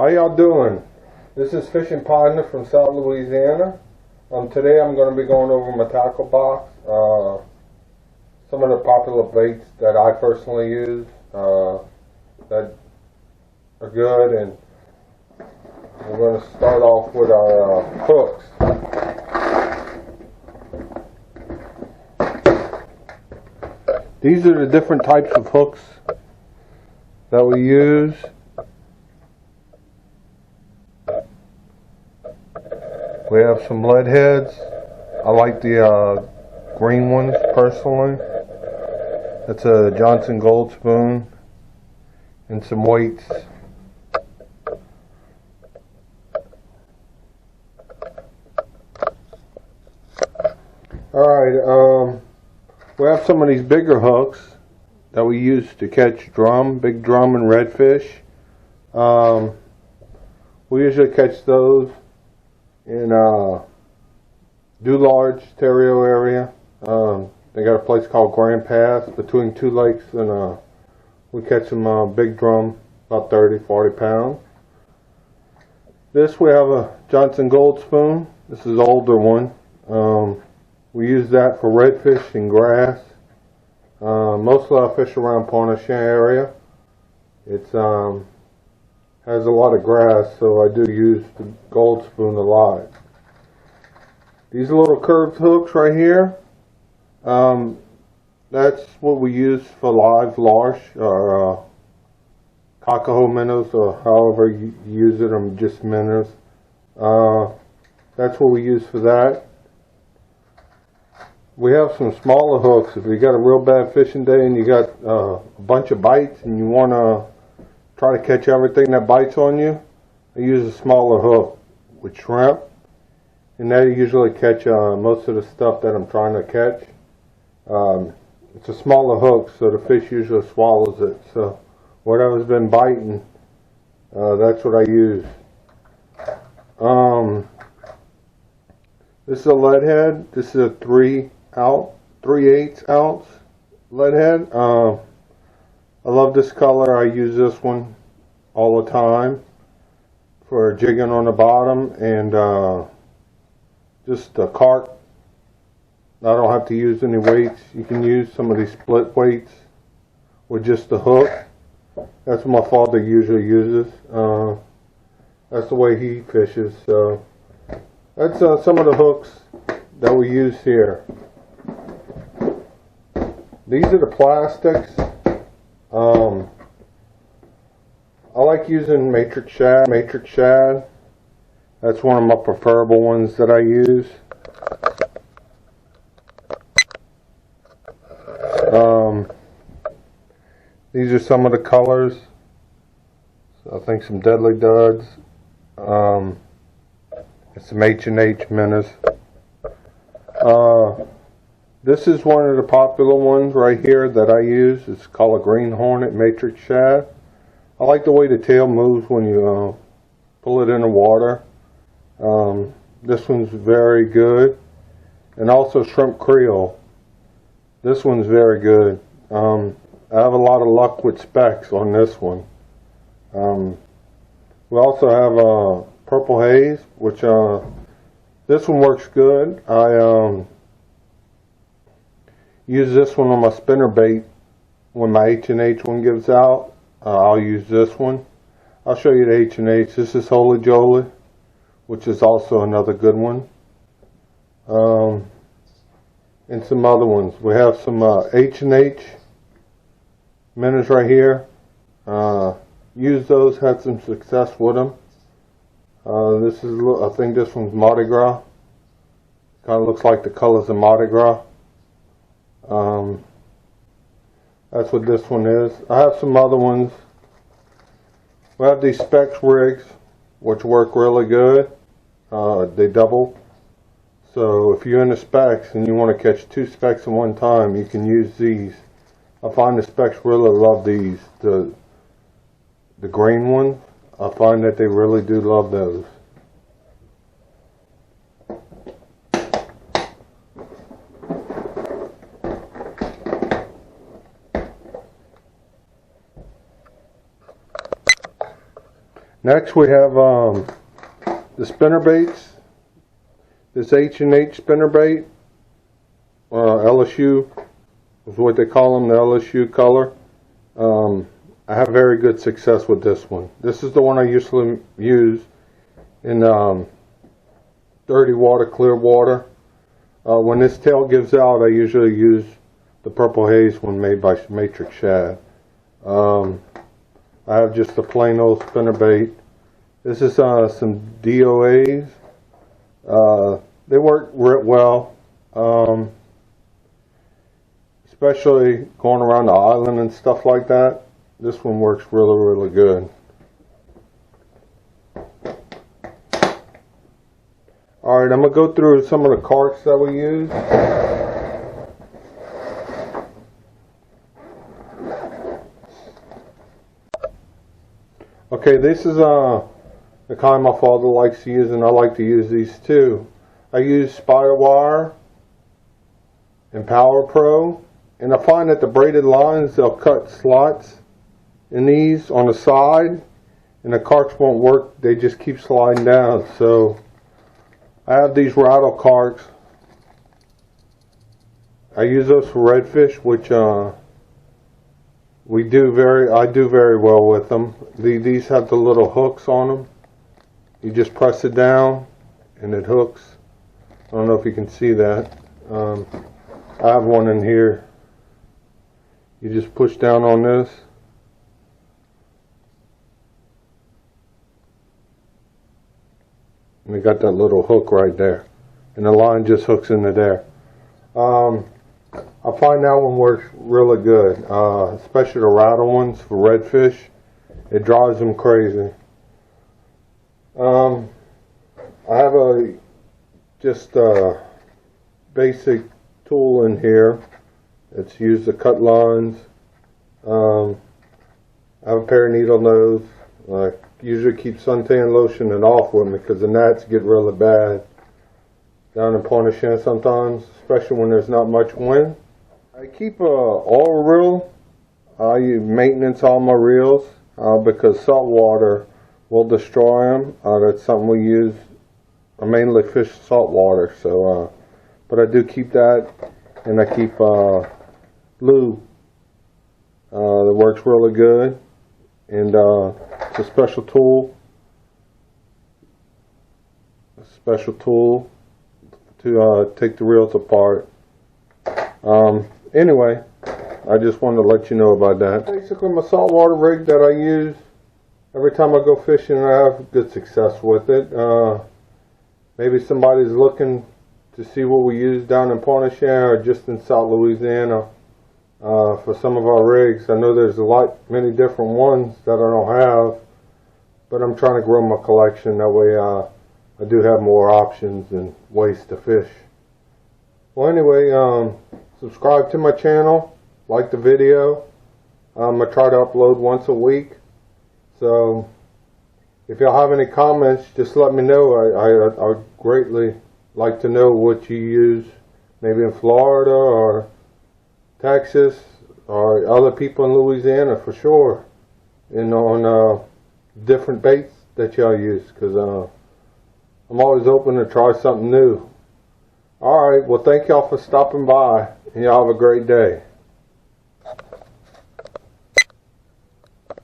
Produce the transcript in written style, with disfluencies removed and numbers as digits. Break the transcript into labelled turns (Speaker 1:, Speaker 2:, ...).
Speaker 1: How y'all doing? This is Fishing Partner from South Louisiana. Today I'm going to be going over my tackle box. Some of the popular baits that I personally use that are good, and we're going to start off with our hooks. These are the different types of hooks that we use. We have some lead heads. I like the green ones personally. That's a Johnson Gold Spoon and some weights. Alright, we have some of these bigger hooks that we use to catch big drum and redfish. We usually catch those in Dularge, Terrio area. They got a place called Grand Pass between two lakes, and we catch them big drum, about 30-40 pounds. This, we have a Johnson Gold Spoon. This is an older one. We use that for redfish and grass. Mostly I fish around Pontchartrain area. It has a lot of grass, so I do use the Gold Spoon a lot. These little curved hooks right here, that's what we use for live larsh or cockahoe minnows, or however you use it, or just minnows. That's what we use for that. We have some smaller hooks. If you got a real bad fishing day and you got a bunch of bites and you want to try to catch everything that bites on you, I use a smaller hook with shrimp, and they usually catch most of the stuff that I'm trying to catch. It's a smaller hook, so the fish usually swallows it. So whatever's been biting, that's what I use. This is a lead head. This is a 3/8 ounce lead head. I love this color. I use this one all the time for jigging on the bottom, and just a carp. I don't have to use any weights. You can use some of these split weights with just the hook. That's what my father usually uses. That's the way he fishes. So that's some of the hooks that we use here. These are the plastics. I like using matrix shad. That's one of my preferable ones that I use. These are some of the colors. So I think some Deadly Duds. And some H&H minnows. This is one of the popular ones right here that I use. It's called a Green Hornet Matrix Shad. I like the way the tail moves when you pull it in the water. This one's very good. And also Shrimp Creole. This one's very good. I have a lot of luck with specks on this one. We also have Purple Haze, which this one works good. I use this one on my spinner bait when my H&H one gives out. I'll use this one. I'll show you the H&H. This is Holy Jolie, which is also another good one. And some other ones. We have some H&H minnows right here. Use those, had some success with them. This is, I think this one's Mardi Gras. Kind of looks like the colors of Mardi Gras. That's what this one is. I have some other ones. We have these Specs rigs, which work really good. They double. So if you're into Specs and you want to catch 2 Specs at one time, you can use these. I find the Specs really love these. The green ones, I find that they really do love those. Next we have the spinner baits. This H&H spinner bait, LSU is what they call them, the LSU color. I have very good success with this one. This is the one I usually use in dirty water, clear water. When this tail gives out, I usually use the Purple Haze one made by Matrix Shad. I have just a plain old spinner bait. This is some DOAs. They work well, especially going around the island and stuff like that. This one works really good. Alright, I'm going to go through some of the carts that we use. Okay, this is the kind my father likes to use, and I like to use these too. I use spider wire and Power Pro, and I find that the braided lines, they'll cut slots in these on the side, and the carts won't work. They just keep sliding down. So I have these rattle carts. I use those for redfish, which I do very well with them. These have the little hooks on them. You just press it down and it hooks. I don't know if you can see that. I have one in here. You just push down on this. And they got that little hook right there. And the line just hooks into there. I find that one works really good. Especially the rattle ones for redfish. It drives them crazy. I have just a basic tool in here. It's used to cut lines. I have a pair of needle nose. I usually keep suntan lotion and off with me because the gnats get really bad down in Pointe-au-Chien sometimes, especially when there's not much wind. I keep a oil reel. I maintenance all my reels because salt water will destroy them. That's something we use. I mainly fish salt water, so but I do keep that, and I keep lube that works really good, and it's a special tool to take the reels apart. Anyway, I just wanted to let you know about that. Basically, my saltwater rig that I use every time I go fishing, I have good success with it. Maybe somebody's looking to see what we use down in Pointe-au-Chien or just in South Louisiana for some of our rigs. I know there's many different ones that I don't have, but I'm trying to grow my collection. That way I do have more options and ways to fish. Well, anyway, subscribe to my channel, like the video. I try to upload once a week. So if y'all have any comments, just let me know. I'd greatly like to know what you use, maybe in Florida or Texas or other people in Louisiana for sure, and on different baits that y'all use, because I'm always open to try something new. Alright, well, thank y'all for stopping by, and y'all have a great day.